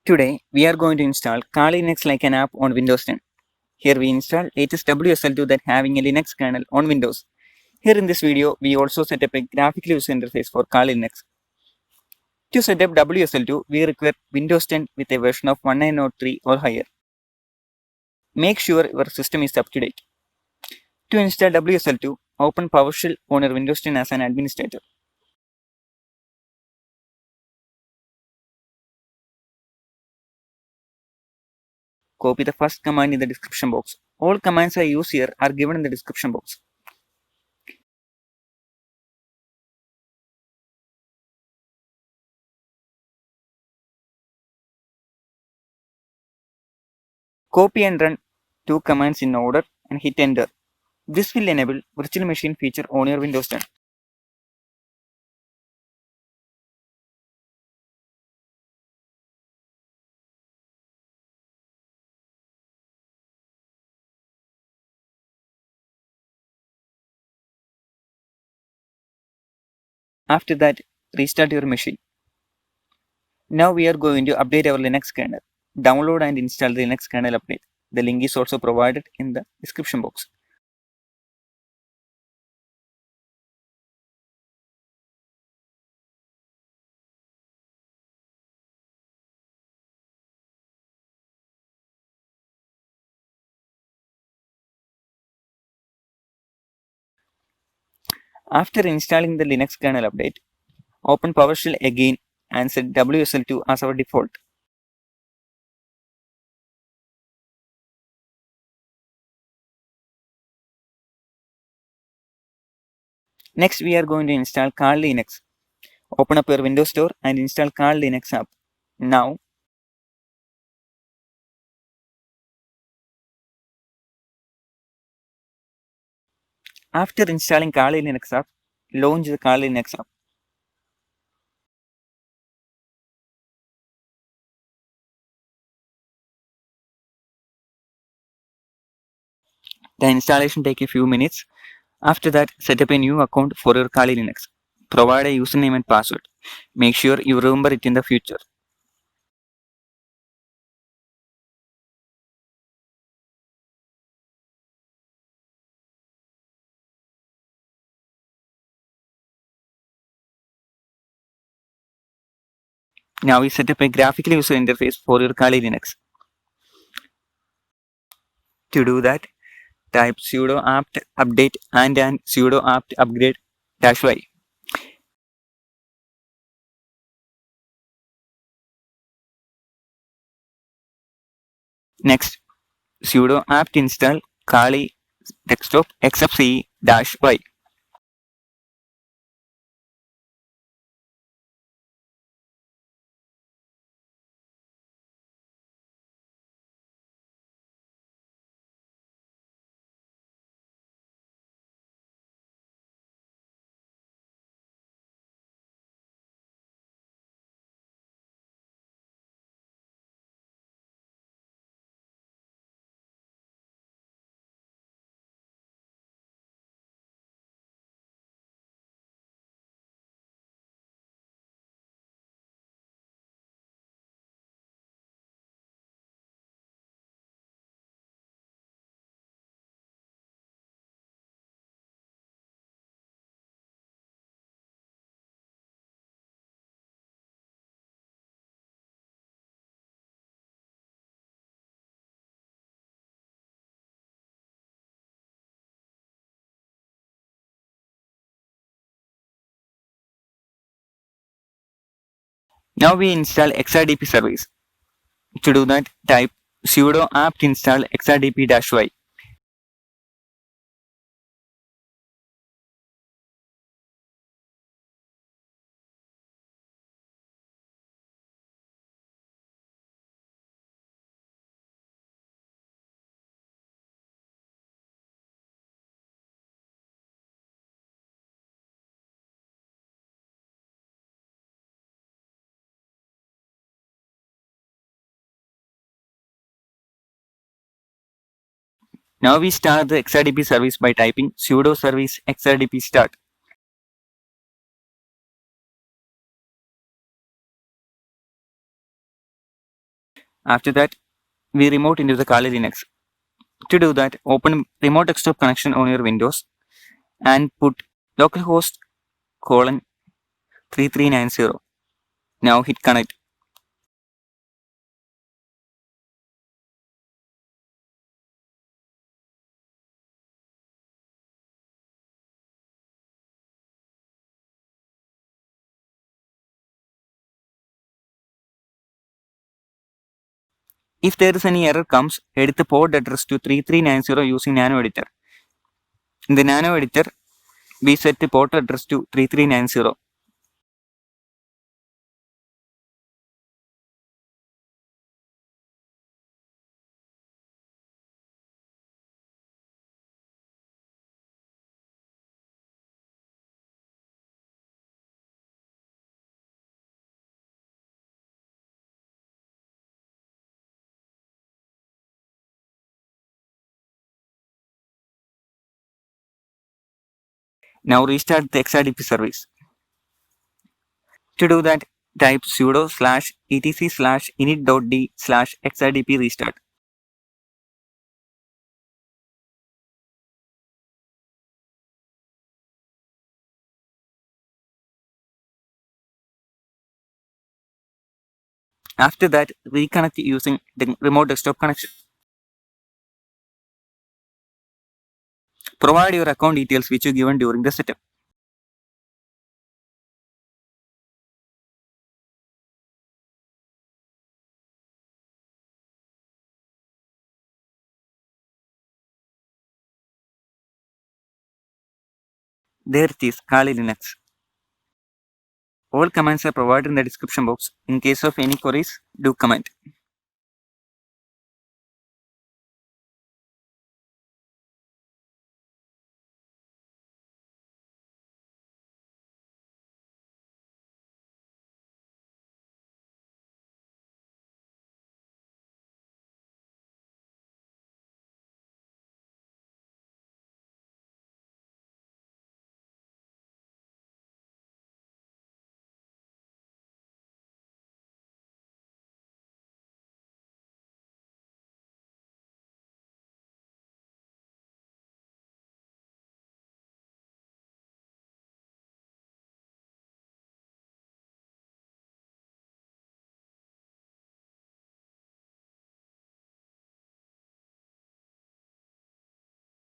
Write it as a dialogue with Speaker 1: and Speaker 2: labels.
Speaker 1: Today, we are going to install Kali Linux like an app on Windows 10. Here we install latest WSL2 that having a Linux kernel on Windows. Here in this video, we also set up a graphical user interface for Kali Linux. To set up WSL2, we require Windows 10 with a version of 1903 or higher. Make sure your system is up to date. To install WSL2, open PowerShell on your Windows 10 as an administrator. Copy the first command in the description box. All commands I use here are given in the description box. Copy and run two commands in order and hit enter. This will enable virtual machine feature on your Windows 10. After that, restart your machine. Now we are going to update our Linux kernel. Download and install the Linux kernel update. The link is also provided in the description box. After installing the Linux kernel update, open PowerShell again and set WSL2 as our default. Next, we are going to install Kali Linux. Open up your Windows Store and install Kali Linux app. Now, after installing Kali Linux app, launch the Kali Linux app. The installation takes a few minutes. After that, set up a new account for your Kali Linux. Provide a username and password. Make sure you remember it in the future. Now we set up a graphical user interface for your Kali Linux. To do that, type sudo apt update and sudo apt upgrade -y. Next, sudo apt install Kali desktop xfce -y. Now we install XRDP service. To do that, type sudo apt install XRDP -y. Now we start the XRDP service by typing sudo service XRDP start. After that, we remote into the Kali Linux. To do that, open remote desktop connection on your Windows and put localhost colon 3390. Now hit connect. If there is any error comes, edit the port address to 3390 using nano editor. In the nano editor, we set the port address to 3390. Now restart the XRDP service. To do that, type sudo /etc/init.d/xrdp restart. After that, reconnect using the remote desktop connection. Provide your account details which you given during the setup. There it is, Kali Linux. All commands are provided in the description box. In case of any queries, do comment.